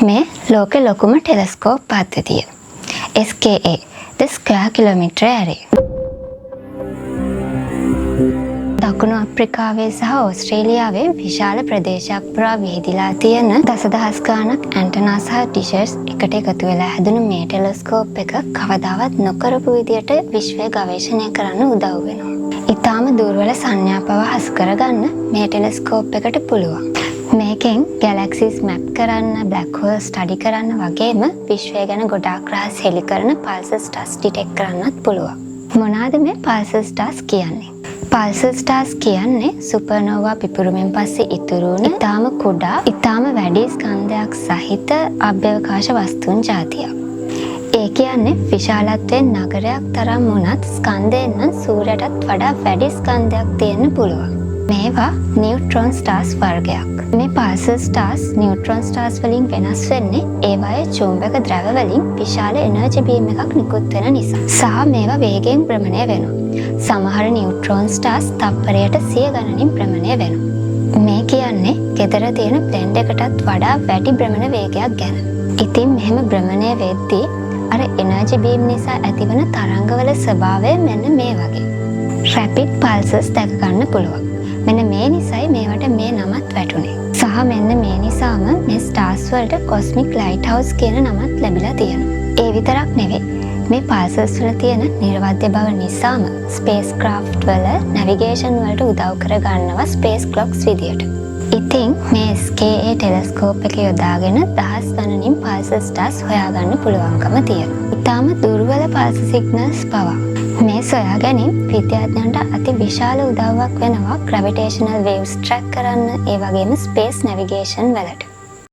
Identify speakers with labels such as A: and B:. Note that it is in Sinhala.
A: මේ ලෝකෙ ලොකුම ටෙලස්කෝප් පද්ධතිය SKA the Square Kilometre Array. දකුණු අප්‍රිකාවේ සහ ඕස්ට්‍රේලියාවේ විශාල ප්‍රදේශයක් පුරා විහිදිලා තියෙන දසදහස් ගාණක් ඇන්ටනා සහ ඩිෂස් එකට එකතු වෙලා හැදුණු මේ ටෙලස්කෝප් එක කවදාවත් නොකරපු විදියට විශ්වය ගවේෂණය කරන්න උදව් වෙනවා. ඊටාම දුර්වල සංඥා පව හසු කරගන්න මේ ටෙලස්කෝප් එකට පුළුවන්. මේකෙන් ගැලැක්සිස් මැප් කරන්න, බ්ලැක් හෝල් ස්ටඩි කරන්න වගේම විශ්වය ගැන ගොඩාක් රහස් හෙළි කරන පල්සර් ස්ටාර්ස් ඩිටෙක්ට් කරන්නත් පුළුවන්. මොනවාද මේ පල්සර් ස්ටාර්ස් කියන්නේ? පල්සර් ස්ටාර්ස් කියන්නේ සුපර්නෝවා පිපුරුමෙන් පස්සේ ඉතුරු වුණ ඊටාම කුඩා, ඊටාම වැඩි ස්කන්ධයක් සහිත අභ්‍යවකාශ වස්තුන් ජාතියක්. ඒ කියන්නේ විශාලත්වයෙන් නගරයක් තරම් වුණත් ස්කන්ධයෙන් නම් සූර්යයටත් වඩා වැඩි ස්කන්ධයක් තියෙන්න පුළුවන්. මේවා නියුට්‍රෝන් ස්ටාර්ස් වර්ගයක්. මේ පල්සර් ස්ටාර්ස් නියුට්‍රෝන් ස්ටාර්ස් වලින් වෙනස් වෙන්නේ ඒවායේ චුම්බක ද්‍රව වලින් විශාල එනර්ජි බීම් එකක් නිකුත් වෙන නිසා. සහ මේවා වේගයෙන් භ්‍රමණය වෙනවා. සමහර නියුට්‍රෝන් ස්ටාර්ස් තප්පරයට 100 ගණනින් භ්‍රමණය වෙනවා. මේ කියන්නේ ගෙදර තියෙන ප්ලේන් එකටත් වඩා වැඩි භ්‍රමණ වේගයක් ගැන. ඉතින් මෙහෙම භ්‍රමණය වෙද්දී අර එනර්ජි බීම් නිසා ඇතිවන තරංගවල ස්වභාවය මෙන්න මේ වගේ. රැපිඩ් පල්සස් දැක ගන්න පුළුවන්. මෙන්න මේ නිසයි මේවට මේ නමත් වැටුනේ. සහ මෙන්න මේ නිසාම මේ ස්ටාර්ස් වලට කොස්මික් ලයිට් හවුස් කියන නමත් ලැබිලා තියෙනවා. ඒ විතරක් නෙවෙයි. මේ පල්සස් වල තියෙන නිර්වද්‍ය බව නිසාම ස්පේස් ක්‍රාෆ්ට් වල නැවිගේෂන් වලට උදව් කර ගන්නවා ස්පේස් ක්ලොක්ස් විදියට. ඉතින් මේ SKA ටෙලස්කෝප් එක යොදාගෙන දහස් ගණනින් පල්සර් ස්ටාර්ස් හොයාගන්න පුළුවන්කම තියෙනවා. ඊටාම දුර්වල පල්ස සිග්නල්ස් පවා. මේ සොයා ගැනීම විද්‍යාඥයන්ට අති විශාල උදව්වක් වෙනවා ග්‍රැවිටේෂනල් වේව්ස් ට්‍රැක් කරන්න, ඒ වගේම ස්පේස් නැවිගේෂන් වලට.